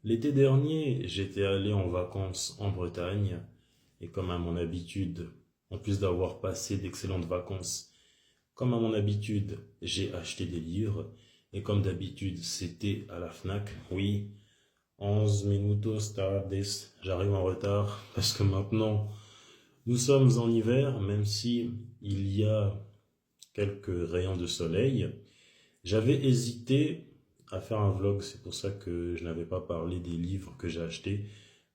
L'été dernier, j'étais allé en vacances en Bretagne et comme à mon habitude, en plus d'avoir passé d'excellentes vacances, comme à mon habitude, j'ai acheté des livres et comme d'habitude, c'était à la Fnac. Oui, 11 minutos tardes, j'arrive en retard parce que maintenant, nous sommes en hiver, même si il y a quelques rayons de soleil. J'avais hésité à faire un vlog, c'est pour ça que je n'avais pas parlé des livres que j'ai achetés,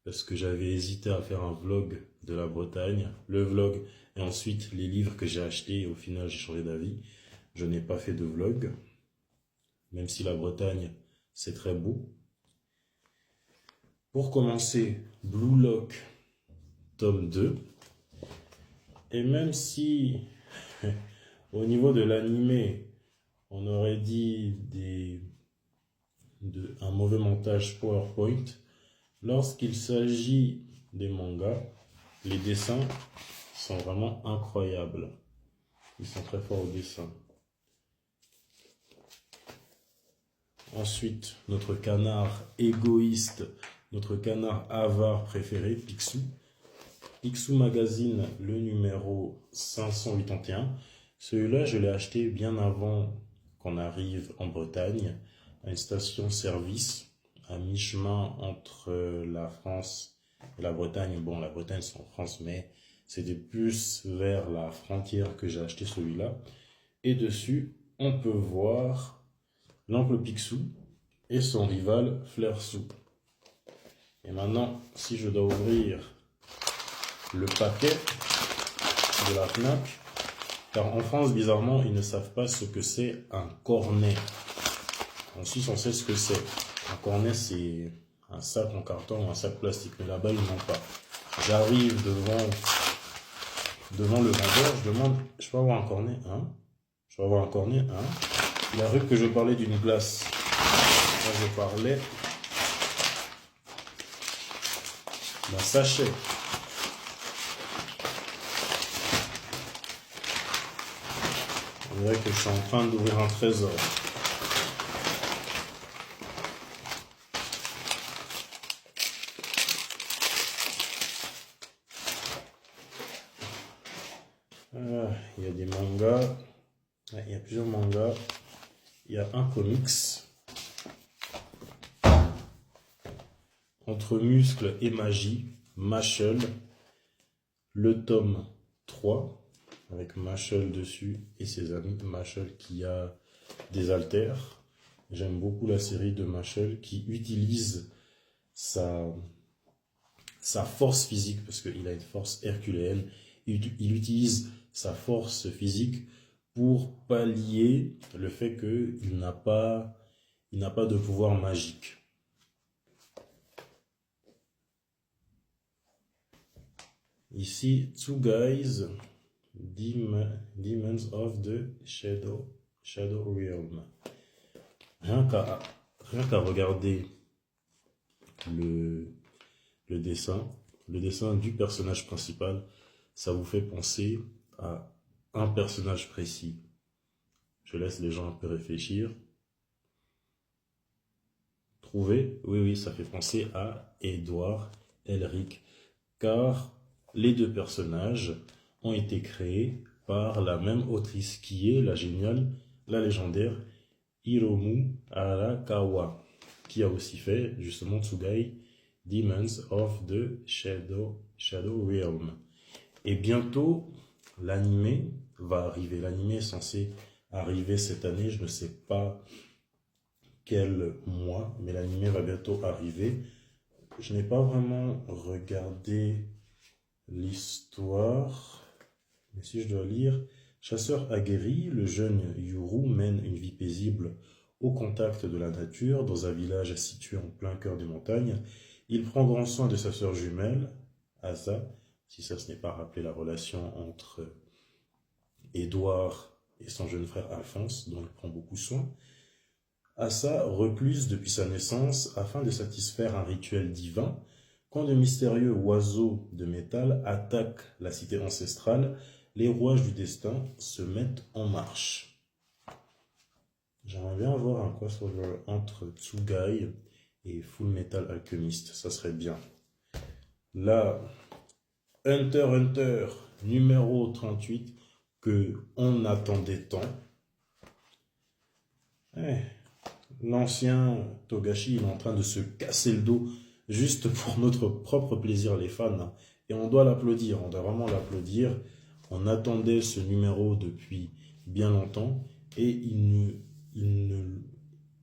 parce que j'avais hésité à faire un vlog de la Bretagne, le vlog, et ensuite les livres que j'ai achetés, et au final j'ai changé d'avis. Je n'ai pas fait de vlog, même si la Bretagne, c'est très beau. Pour commencer, Blue Lock, tome 2, et même si au niveau de l'animé, on aurait dit un mauvais montage PowerPoint, lorsqu'il s'agit des mangas, les dessins sont vraiment incroyables. Ils sont très forts au dessin. Ensuite, notre canard égoïste, notre canard avare préféré, Picsou. Picsou Magazine, le numéro 581. Celui-là, je l'ai acheté bien avant qu'on arrive en Bretagne, à une station-service, à mi-chemin entre la France et la Bretagne. Bon, la Bretagne, c'est en France, mais c'était plus vers la frontière que j'ai acheté celui-là. Et dessus, on peut voir l'oncle Picsou et son rival Flersou. Et maintenant, si je dois ouvrir le paquet de la Fnac, car en France, bizarrement, ils ne savent pas ce que c'est un cornet. En Suisse, on sait ce que c'est. Un cornet, c'est un sac en carton ou un sac plastique, mais là-bas, ils n'ont pas. J'arrive devant le vendeur, je demande, je peux avoir un cornet, hein? Je peux avoir un cornet, hein? Il a cru que je parlais d'une glace. Moi, je parlais d'un sachet. On dirait que je suis en train d'ouvrir un trésor. Il y a des mangas. Il y a plusieurs mangas. Il y a un comics. Entre muscles et magie, Mashal, le tome 3, avec Mashal dessus et ses amis. Mashal qui a des haltères. J'aime beaucoup la série de Mashal qui utilise sa force physique, parce qu'il a une force herculéenne. Il utilise sa force physique pour pallier le fait qu'il n'a pas de pouvoir magique. Ici, Two Guys, Demons of the Shadow Realm. Rien qu'à regarder le dessin du personnage principal, ça vous fait penser à un personnage précis. Je laisse les gens un peu réfléchir. Trouver, oui, ça fait penser à Édouard Elric, car les deux personnages ont été créés par la même autrice qui est la géniale, la légendaire Hiromu Arakawa, qui a aussi fait justement Tsugai, Demons of the Shadow Realm. Et bientôt, l'anime va arriver. L'anime est censé arriver cette année, je ne sais pas quel mois, mais l'anime va bientôt arriver. Je n'ai pas vraiment regardé l'histoire, mais si je dois lire, chasseur aguerri, le jeune Yuru mène une vie paisible au contact de la nature dans un village situé en plein cœur des montagnes. Il prend grand soin de sa sœur jumelle, Asa, si ça ce n'est pas rappeler la relation entre Édouard et son jeune frère Alphonse, dont il prend beaucoup soin. Asa, recluse depuis sa naissance afin de satisfaire un rituel divin, quand de mystérieux oiseaux de métal attaquent la cité ancestrale, les rouages du destin se mettent en marche. J'aimerais bien avoir un crossover entre Tsugai et Full Metal Alchemist, ça serait bien. Là, Hunter x Hunter numéro 38, que on attendait tant. L'ancien Togashi, il est en train de se casser le dos juste pour notre propre plaisir, les fans, hein. Et on doit l'applaudir, on doit vraiment l'applaudir. On attendait ce numéro depuis bien longtemps et il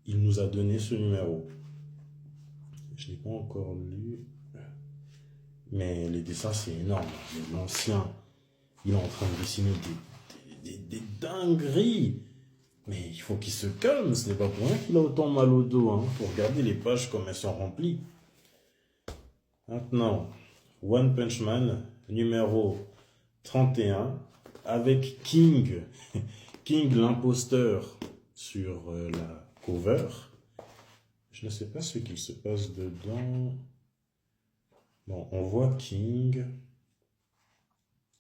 nous a donné ce numéro. Je n'ai pas encore lu, mais les dessins, c'est énorme. L'ancien, il est en train de dessiner des dingueries. Mais il faut qu'il se calme, ce n'est pas pour rien qu'il a autant mal au dos, hein. Faut regarder les pages comme elles sont remplies. Maintenant, One Punch Man, numéro 31, avec King, King l'imposteur sur la cover. Je ne sais pas ce qu'il se passe dedans. Bon, on voit King.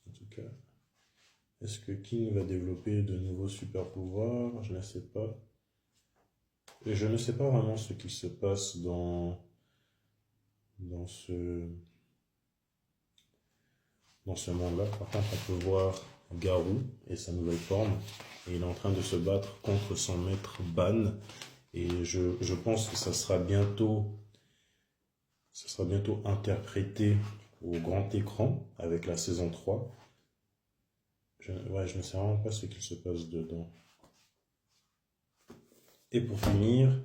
En tout cas, est-ce que King va développer de nouveaux super pouvoirs? Je ne sais pas. Et je ne sais pas vraiment ce qui se passe dans ce monde-là. Par contre, on peut voir Garou et sa nouvelle forme. Et il est en train de se battre contre son maître Ban. Et je pense que ça sera bientôt interprété au grand écran avec la saison 3. Je ne sais vraiment pas ce qu'il se passe dedans. Et pour finir,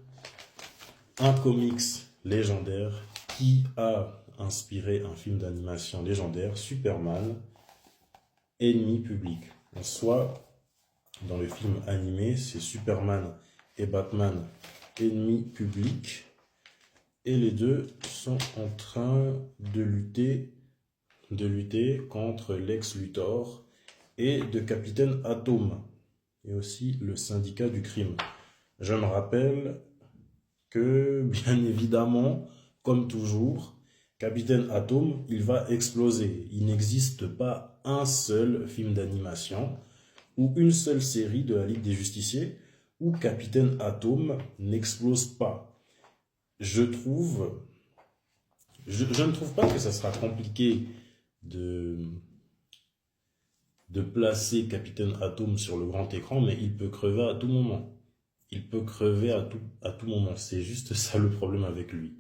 un comics légendaire qui a inspiré un film d'animation légendaire, Superman, Ennemi public. En soi, dans le film animé, c'est Superman et Batman, ennemis publics, et les deux sont en train de lutter contre Lex Luthor et de Capitaine Atom, et aussi le syndicat du crime. Je me rappelle que, bien évidemment, comme toujours, Capitaine Atom, il va exploser. Il n'existe pas un seul film d'animation ou une seule série de la Ligue des Justiciers où Capitaine Atom n'explose pas. Je ne trouve pas que ça sera compliqué de placer Capitaine Atom sur le grand écran, mais il peut crever à tout moment. Il peut crever à tout moment. C'est juste ça le problème avec lui.